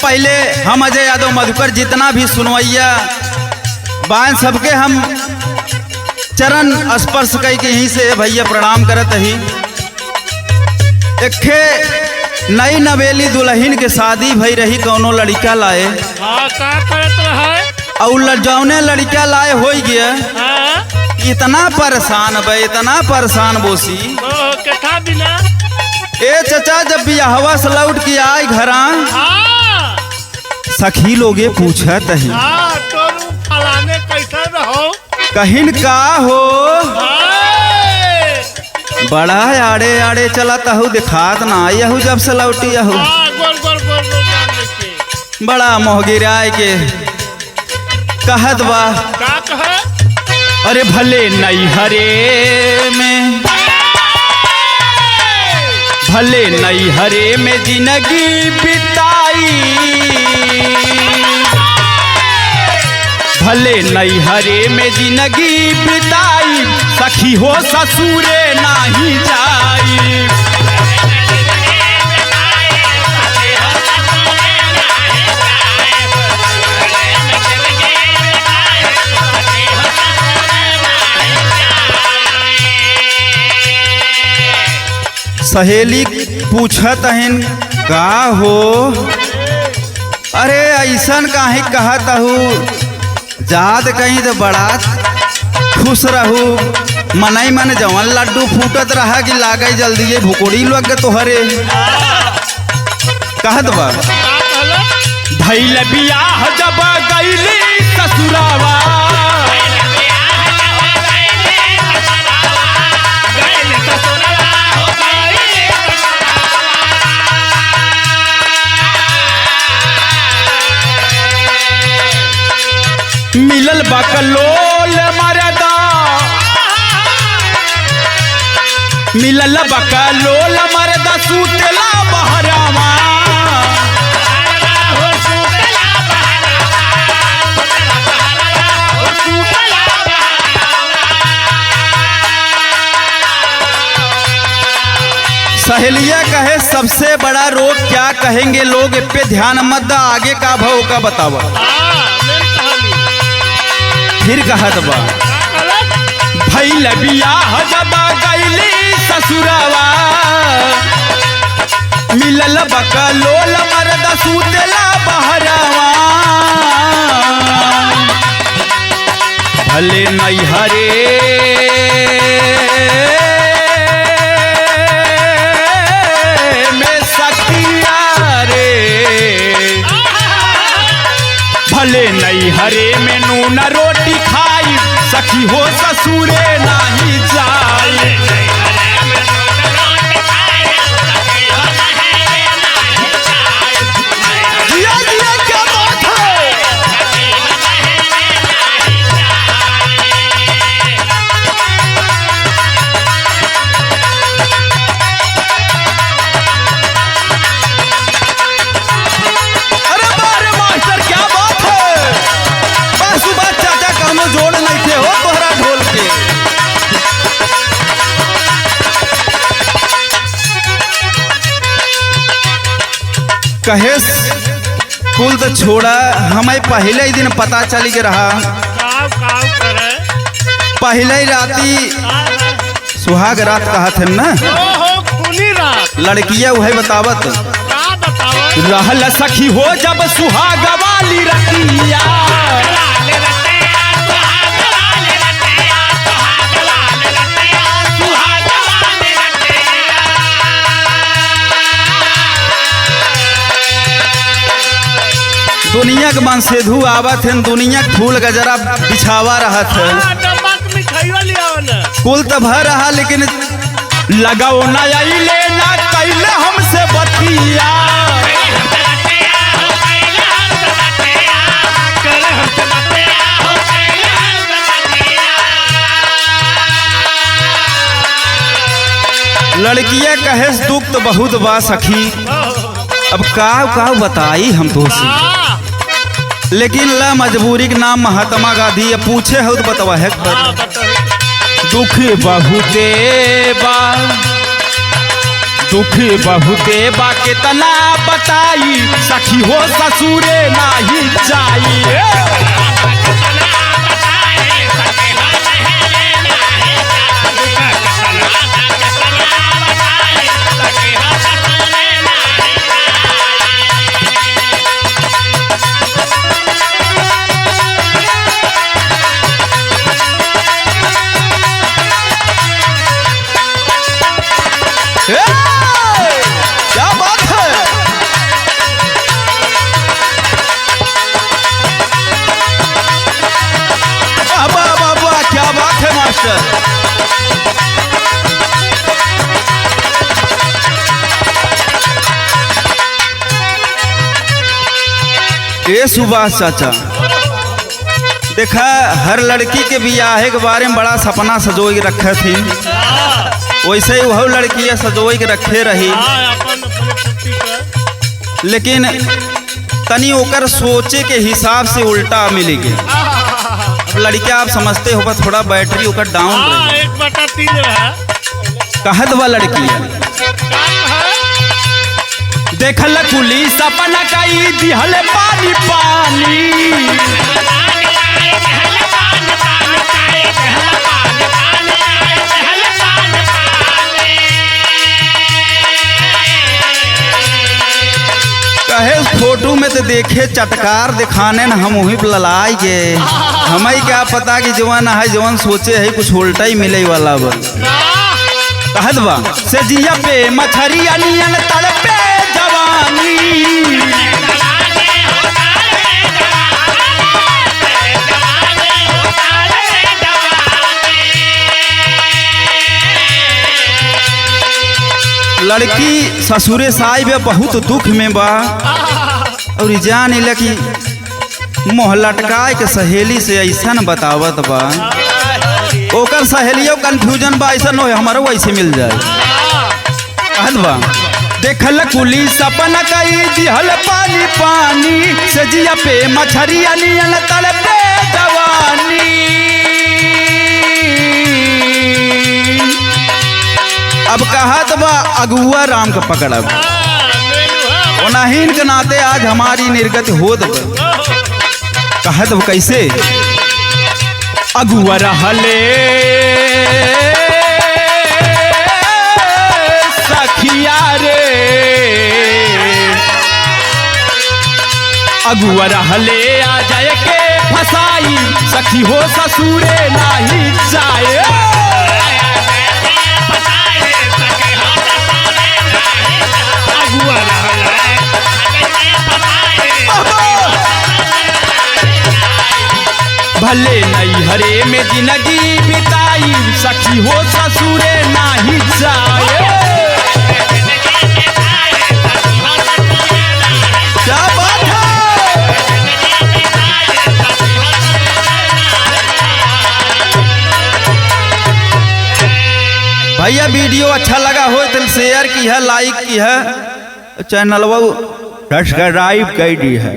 पहले हम अजय यादव मधुकर जितना भी सुनवैया बान सबके हम चरण स्पर्श कई के यहीं से भैया प्रणाम करत ही। एक नई नवेली दुल्हन के शादी भई रही, कौनो लड़का लाए का करत रहे और जौने लड़का लाए हो गया इतना परेशान बे, इतना परेशान बोसी कथा बिना ए चचा जब बियाहवा से लौट के आए घरा सखी लोगे पूछत ही तो फलाने कैसे रहो कहिन का हो बड़ा आड़े आड़े चलत हूँ दिखात ना यहू जब से लौटी यहू बड़ा मोहगिराय के कहत बा का कहे अरे भले नैहरे में भले नैहरे में जिंदगी बिताई भले नैहरे में जिंदगी बिताई सखी हो ससुरे नाही जाई। सहेली पूछत हन का हो अरे ऐसन काहे कहत हूँ जात कहीं तो बड़ा खुश रहू मनई मन जवन लड्डू फूटत रहा कि लागे जल्दी भुकोड़ी लग तोहरे कहत बा भइल बियाह जब गईली ससुरावा मिलल बकलोल मरदा मिलल बकलोल मरदा सूतला बहरावा सहेलिया कहे सबसे बड़ा रोग क्या कहेंगे लोग इस पे ध्यान मत दा आगे का भाव का बतावा। फिर कहत बा भइल बियाह जब गईली ससुरावा मिलल बकलोल मरदा सूतला बहरावा भले नैहरे में सखिया रे भले नैहरे में नून रोटी खाई सखी हो ससुरे नाही जाई। जिया जिया क्या बात है अरे बारे मास्टर क्या बात है बस सुबह चाचा कौनो जोड़ नहीं थे हो तोहरा ढोल के कहे कुल तो छोड़ा हमें पहले ही दिन पता चली के रहा करे पहले ही राती सुहाग रात कहा थे ना खूनी रात लड़किया वही बतावत का बताओ रहल सखी हो जब सुहाग वाली रतिया दुनिया के मन सेधु आवत है दुनिया के फूल गजरा बिछावा रहत है कुल तो भर रहा लेकिन लगाओ ना आइले ना कैले हमसे बतिया लड़किया कहे दुख तो बहुत बा सखी अब का बताई हम तो लेकिन ला मजबूरी के नाम महात्मा गांधी पूछे हो तो बतावा है दुख बहुते बा दुख बहुते बा केतना बताई सखी हो ससुरे नाही जाई। क्या बात है। वाह वाह वाह, क्या बात है मास्टर। ए सुभाष चाचा, देखा हर लड़की के बियाहे के बारे में बड़ा सपना सजो के रखे थी, वैसे ही वह लड़कियां सजोई के रखे रही, अपन पुट्टी पर। लेकिन तनी ओकर सोचे के हिसाब से उल्टा मिलेगी। अब लड़कियां आप समझते हो थोड़ा बैटरी ओकर डाउन रही। 1/3 रहा। कहत बा लड़कियां देखल कुली सपना कई दिहल पानी पानी। कहे उस फोटो में तो देखे चटकार दिखाने न हम वहीं पर ललाई गए, हमें क्या पता कि जवान है जवान सोचे है कुछ उल्टा ही मिले वाला बा। कहत बा से जिया पे मछरी अनियन तड़पे जवानी। लड़की ससुरे साहिब बहुत दुख में बा और जान इला कि मोह लटकाए के सहेली से ऐसा न बतावत बा, ओकर सहेलियों कंफ्यूजन बा ऐसा न हमारो वैसे मिल जाए। कहत बा देखल कुली सपना कई दिहल पानी पानी से जिया पे मछरी अनियन तड़पे जवानी। अब कहत बा अगुआ राम का पकड़ब ओनाहीन के नाते आज हमारी निर्गत होत बा। कहत बा कैसे अगुआ रहले सखिया रे, अगुआ रहले आ जाए के फसाई सखी हो ससुरे नाही जाए। भले नहीं हरे में जिंदगी बिताई सखी हो ससुरे नाही जाए। क्या बात है। भैया वीडियो अच्छा लगा हो तो शेयर की है, लाइक की है, चैनल सब्सक्राइब कर दी है।